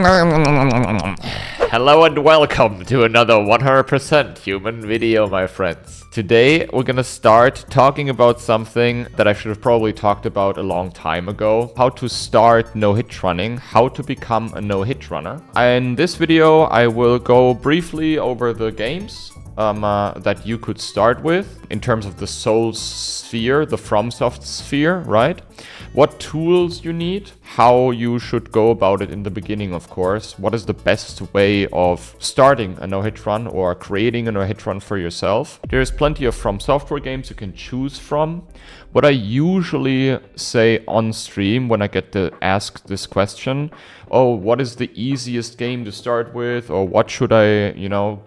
Hello and welcome to another 100% human video, my friends. Today we're gonna start talking about something that I should have probably talked about a long time ago. How to start no-hit running, how to become a no-hit runner. In this video I will go briefly over the games that you could start with in terms of the Souls sphere, the Fromsoft sphere, right? What tools you need, how you should go about it in the beginning, of course. What is the best way of starting a no-hit run or creating a no-hit run for yourself? There's plenty of From Software games you can choose from. What I usually say on stream when I get asked this question, oh, what is the easiest game to start with? Or what should I,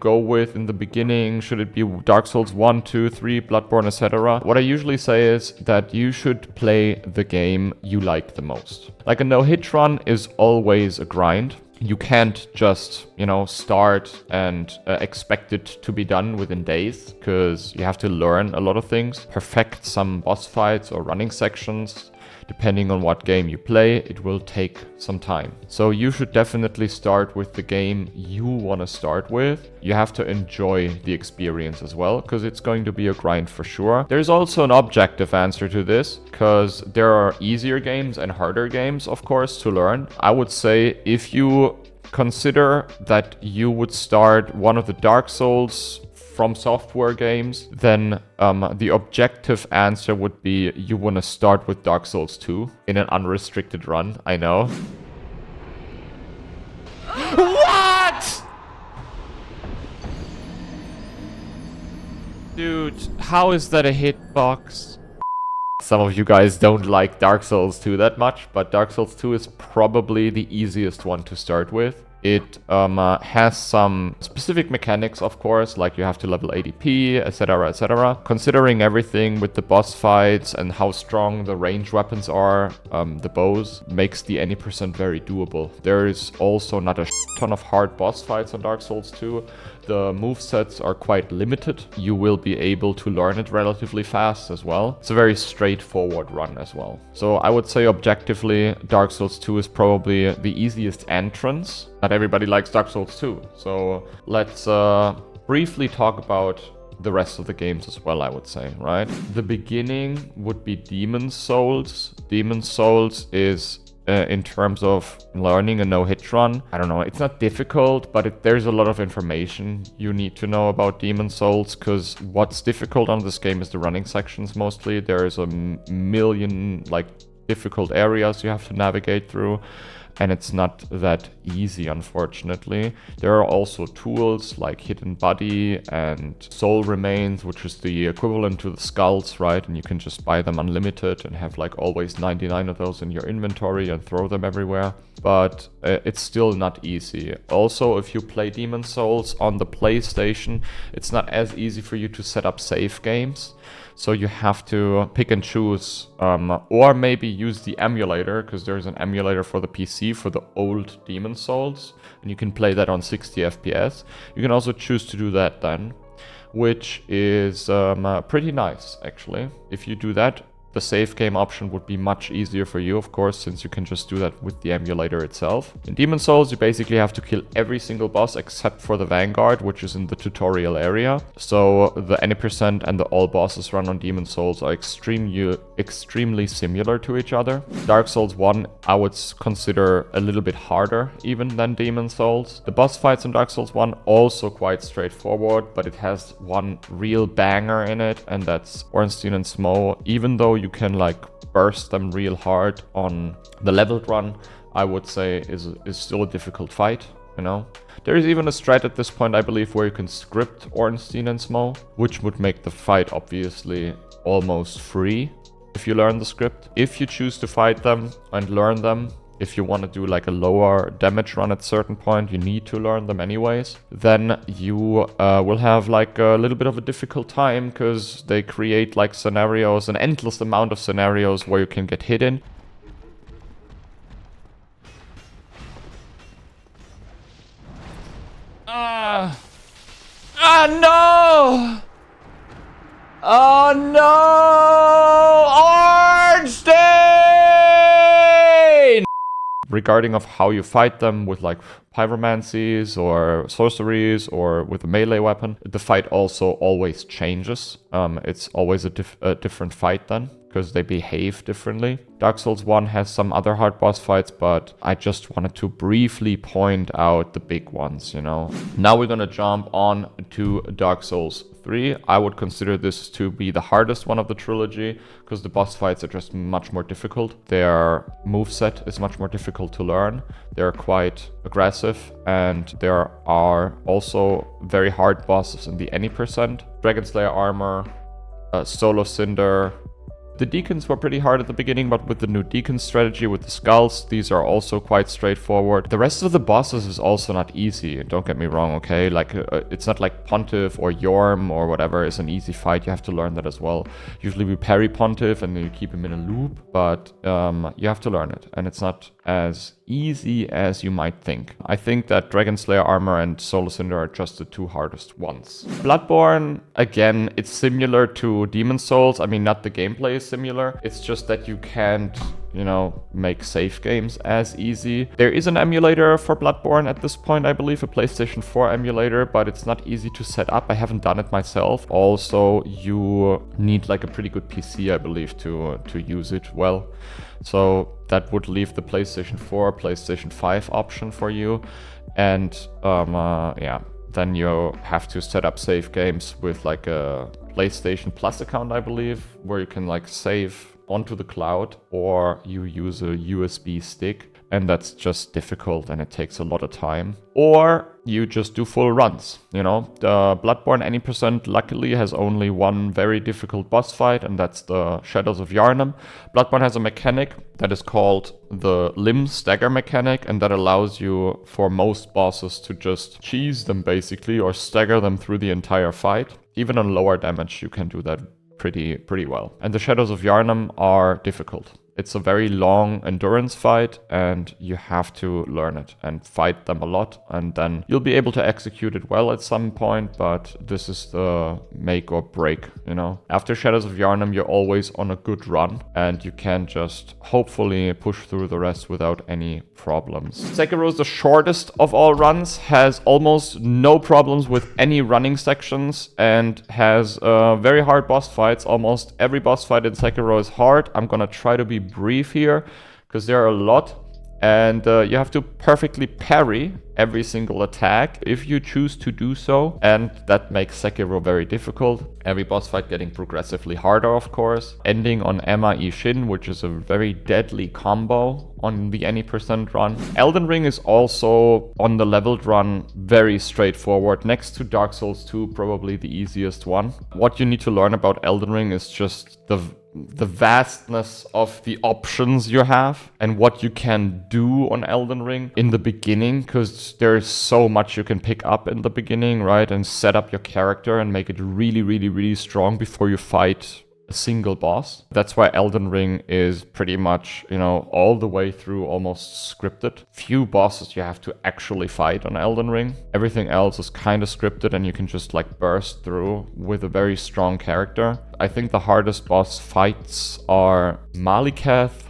go with in the beginning? Should it be Dark Souls 1, 2, 3, Bloodborne, etc.? What I usually say is that you should play the game you like the most. Like a no-hit run is always a grind. You can't just, start and expect it to be done within days, because you have to learn a lot of things, perfect some boss fights or running sections. Depending on what game you play, it will take some time. So you should definitely start with the game you want to start with. You have to enjoy the experience as well, because it's going to be a grind for sure. There's also an objective answer to this, because there are easier games and harder games, of course, to learn. I would say if you consider that you would start one of the Dark Souls From Software games, then the objective answer would be you want to start with Dark Souls 2 in an unrestricted run. I know. What? Dude, how is that a hitbox? Some of you guys don't like Dark Souls 2 that much, but Dark Souls 2 is probably the easiest one to start with. It has some specific mechanics, of course, like you have to level ADP, etc, etc. Considering everything with the boss fights and how strong the range weapons are, the bows, makes the any percent very doable. There is also not a ton of hard boss fights on Dark Souls 2. The movesets are quite limited. You will be able to learn it relatively fast as well. It's a very straightforward run as well. So I would say objectively, Dark Souls 2 is probably the easiest entrance. Not everybody likes Dark Souls 2. So let's briefly talk about the rest of the games as well, I would say, right? The beginning would be Demon's Souls. Demon's Souls is in terms of learning a no-hit run, I don't know, it's not difficult, but there's a lot of information you need to know about Demon's Souls, because what's difficult on this game is the running sections mostly. There's a million, difficult areas you have to navigate through, and it's not that easy, unfortunately. There are also tools like Hidden Body and Soul Remains, which is the equivalent to the skulls, right? And you can just buy them unlimited and have always 99 of those in your inventory and throw them everywhere. But it's still not easy. Also, if you play Demon's Souls on the PlayStation, it's not as easy for you to set up save games. So you have to pick and choose, or maybe use the emulator, because there's an emulator for the PC for the old Demon's Souls, and you can play that on 60 FPS. You can also choose to do that then, which is pretty nice, actually. If you do that, the save game option would be much easier for you, of course, since you can just do that with the emulator itself. In Demon's Souls, you basically have to kill every single boss except for the Vanguard, which is in the tutorial area. So the any percent and the all bosses run on Demon's Souls are extremely similar to each other. Dark Souls 1, I would consider a little bit harder even than Demon's Souls. The boss fights in Dark Souls 1 also quite straightforward, but it has one real banger in it, and that's Ornstein and Smough. Even though you can burst them real hard on the leveled run, I would say is still a difficult fight, There is even a strat at this point, I believe, where you can script Ornstein and Smough, which would make the fight obviously almost free if you learn the script. If you choose to fight them and learn them, if you want to do a lower damage run at a certain point, you need to learn them anyways, then you will have a little bit of a difficult time, because they create scenarios, an endless amount of scenarios where you can get hit in. No! Oh no! Ornstein! regarding of how you fight them with like pyromancies or sorceries or with a melee weapon, the fight also always changes. It's always a different fight then, because they behave differently. Dark Souls 1 has some other hard boss fights, but I just wanted to briefly point out the big ones, you know. Now we're gonna jump on to Dark Souls 3. I would consider this to be the hardest one of the trilogy, because the boss fights are just much more difficult. Their moveset is much more difficult to learn. They're quite aggressive, and there are also very hard bosses in the any percent. Dragon Slayer armor, Solo Cinder. The Deacons were pretty hard at the beginning, but with the new Deacon strategy with the skulls, these are also quite straightforward. The rest of the bosses is also not easy, don't get me wrong, okay? Like, it's not like Pontiff or Yorm or whatever is an easy fight, you have to learn that as well. Usually we parry Pontiff and you keep him in a loop, but you have to learn it, and it's not as easy as you might think. I think that Dragon Slayer armor and Soul Cinder are just the two hardest ones. Bloodborne, again, it's similar to Demon Souls. I mean, not the gameplay is similar. It's just that you can't, you know, make save games as easy. There is an emulator for Bloodborne at this point, I believe, a PlayStation 4 emulator, but it's not easy to set up. I haven't done it myself. Also, you need like a pretty good PC, I believe, to use it well. So that would leave the PlayStation 4, PlayStation 5 option for you. And yeah, then you have to set up save games with like a PlayStation Plus account, I believe, where you can like save onto the cloud, or you use a USB stick, and that's just difficult and it takes a lot of time. Or you just do full runs, you know. The Bloodborne any percent luckily has only one very difficult boss fight, and that's the Shadows of Yharnam. Bloodborne has a mechanic that is called the limb stagger mechanic, and that allows you for most bosses to just cheese them basically, or stagger them through the entire fight. Even on lower damage you can do that pretty well. And the Shadows of Yharnam are difficult. It's a very long endurance fight, and you have to learn it and fight them a lot, and then you'll be able to execute it well at some point, but this is the make or break, you know. After Shadows of Yharnam, you're always on a good run, and you can just hopefully push through the rest without any problems. Sekiro is the shortest of all runs, has almost no problems with any running sections, and has very hard boss fights. Almost every boss fight in Sekiro is hard. I'm gonna try to be brief here because there are a lot, and you have to perfectly parry every single attack if you choose to do so, and that makes Sekiro very difficult. Every boss fight getting progressively harder, of course, ending on Emma Ishin, which is a very deadly combo on the any percent run. Elden Ring is also on the leveled run very straightforward, next to Dark Souls 2 probably the easiest one. What you need to learn about Elden Ring is just the vastness of the options you have and what you can do on Elden Ring in the beginning, because there's so much you can pick up in the beginning, right? And set up your character and make it really strong before you fight a single boss. That's why Elden Ring is pretty much, you know, all the way through almost scripted. Few bosses you have to actually fight on Elden Ring. Everything else is kind of scripted, and you can just like burst through with a very strong character. I think the hardest boss fights are Malikath,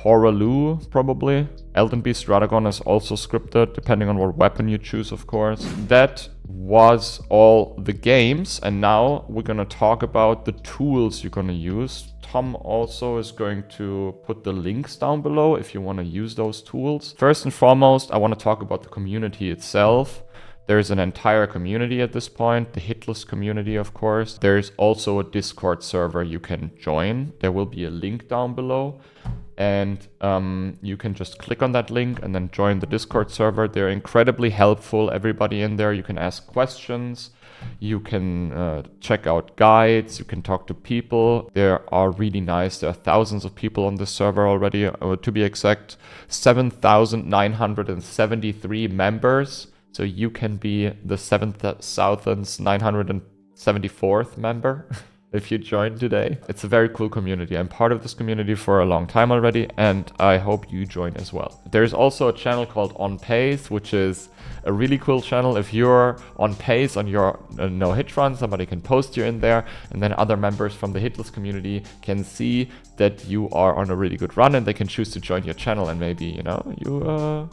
Horalu, probably. Elden Beast Radagon is also scripted, depending on what weapon you choose, of course. That was all the games, and now we're gonna talk about the tools you're gonna use. Tom also is going to put the links down below if you want to use those tools. First and foremost, I want to talk about the community itself. There's an entire community at this point, the Hitless community, of course. There's also a Discord server you can join. There will be a link down below, and you can just click on that link and then join the Discord server. They're incredibly helpful, everybody in there. You can ask questions, you can check out guides, you can talk to people. They are really nice. There are thousands of people on this server already. To be exact, 7,973 members. So you can be the 7,974th member. if you joined today. It's a very cool community. I'm part of this community for a long time already, and I hope you join as well. There's also a channel called On Pace, which is a really cool channel. If you're on pace on your no-hit run, somebody can post you in there, and then other members from the hitless community can see that you are on a really good run, and they can choose to join your channel, and maybe, you know, you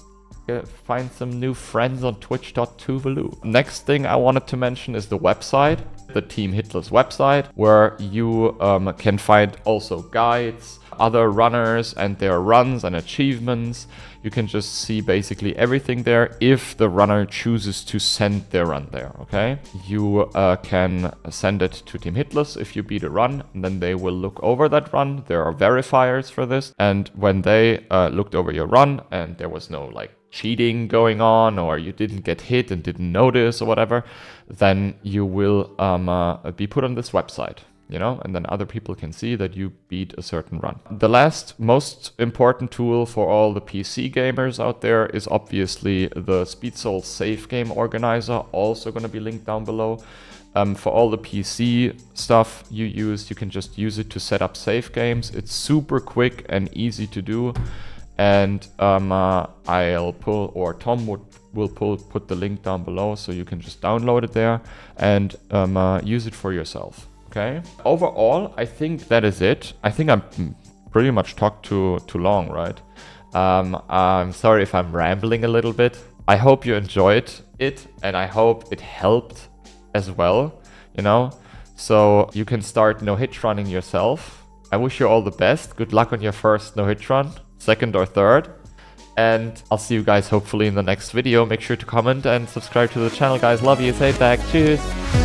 find some new friends on twitch.tuvalu. Next thing I wanted to mention is the website, the Team Hitless website, where you can find also guides, other runners and their runs and achievements. You can just see basically everything there if the runner chooses to send their run there, okay? You can send it to Team Hitless if you beat a run, and then they will look over that run. There are verifiers for this, and when they looked over your run and there was no like cheating going on, or you didn't get hit and didn't notice or whatever, then you will be put on this website, you know, and then other people can see that you beat a certain run. The last most important tool for all the PC gamers out there is obviously the SpeedSoul Savegame Organizer, also going to be linked down below. For all the PC stuff you use, you can just use it to set up save games. It's super quick and easy to do. And I'll pull, or Tom will put the link down below, so you can just download it there and use it for yourself. Okay. Overall, I think that is it. I think I'm pretty much talked too long, right? I'm sorry if I'm rambling a little bit. I hope you enjoyed it, and I hope it helped as well, you know? So you can start no-hit running yourself. I wish you all the best. Good luck on your first no-hit run, second or third. And I'll see you guys hopefully in the next video. Make sure to comment and subscribe to the channel, guys. Love you. Say it back. Cheers.